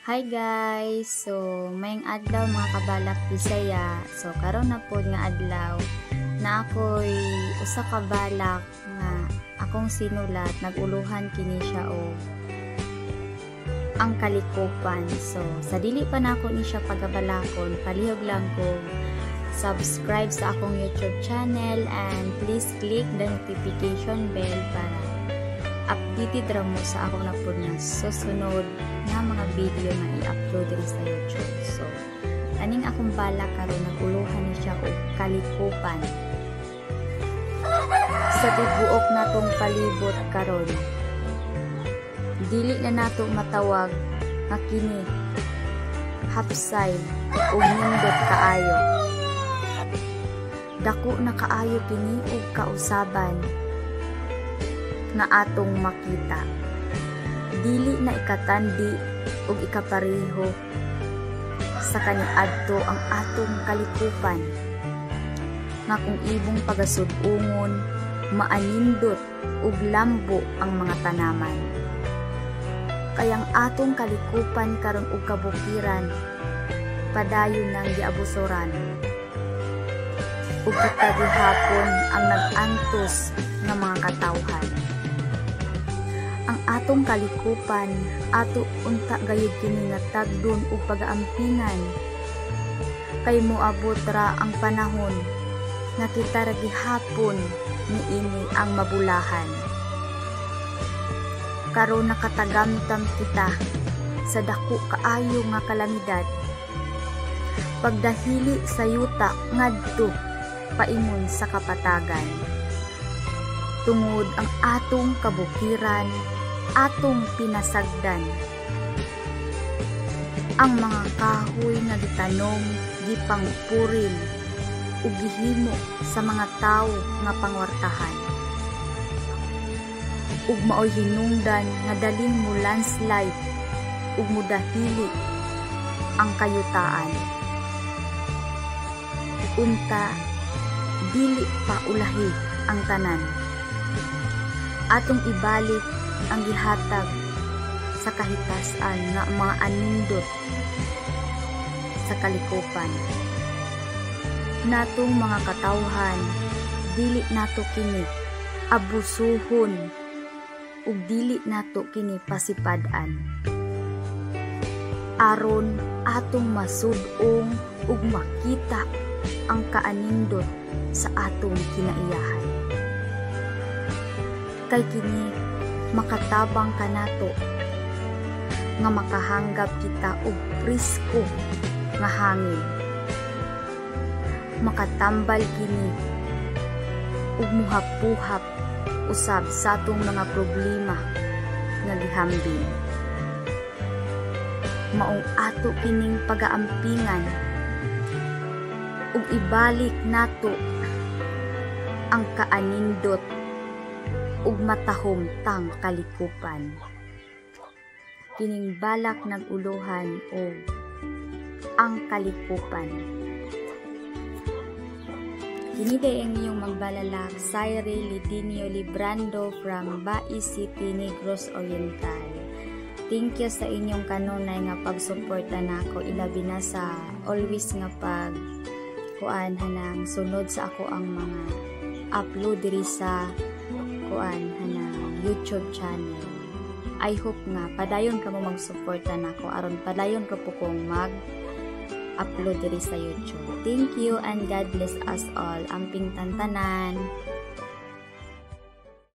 Hi guys! So, mayang adlaw mga kabalak Bisaya. So, karon na po nga adlaw na ako'y usa ka balak nga akong sinulat, naguluhan kini siya o ang kalikupan. So, sa dili pa na ako ni siya pagabalakon, palihog lang ko subscribe sa akong YouTube channel and please click the notification bell para updated ra mo sa akong napod na susunod na mga video na i-upload rin sa YouTube. So, aning akong bala karon naguluhan ni siya og kalikupan. Sa tibuok natong palibot karon, dili na nato matawag nga kini hapsay ug nindot kaayo. Dako na kaayo kini og kausaban nga atong makita. Dili na ikatandi ug ikapareho sa kaniadto ang atong kalikupan nga kung ibong pagasud-ungon maanindot ug lambo ang mga tanaman. Kayang atong kalikupan karon ug kabukiran padayon nang giabusoran ug kitagihapon ang nag-antos nga mga katawhan. Ang atong kalikupan ato unta gayud kini nga tagdon ug pagaampingan kay moabot ra ang panahon nga kita ra gihapon niini ang mabulahan. Karon nakatagamtam kita sa dako kaayo nga kalamidad, pagdahili sa yuta ngadto paingon sa kapatagan. Tungod ang atong kabukiran, atong pinasagdan. Ang mga kahoy nga gitanom, gipangpuril ug gihimo sa mga tawo nga pangwartahan. Ug maoy hinungdan nga daling mo landslide ug mudahili ang kayutaan. Unta dili pa ulahi ang tanan. Atong ibalik ang gihatag sa kahitasan nga mga anindot sa kalikupan. Natong mga katawhan, dili nato kini abusuhon ug dili nato kini pasipad-an. Aron atong masud-ong ug makita ang kaanindot sa atong kinaiyahan. Kay kini makatabang kanato nga makahanggap kita og prisko nga hangin. Makatambal kini ug muhap-puhap usab sa atong mga problema nga gihambing. Maong ato kining pagaampingan ug ibalik nato ang kaanindot ug matahomtang kalikupan. Kining balak naguluhan og ang kalikupan. Kini ang inyong magbalalak, Saire Lidinio Librando from Bai City, Negros Oriental. Thank you sa inyong kanunay nga pagsuporta nako, ilabi na sa always nga pag kuan hanang sunod sa ako ang mga upload diri sa kuan hanang YouTube channel. I hope nga padayon ka mo magsuporta nako aron padayon ka po kong mag-upload diri sa YouTube. Thank you and God bless us all. Amping tantanan.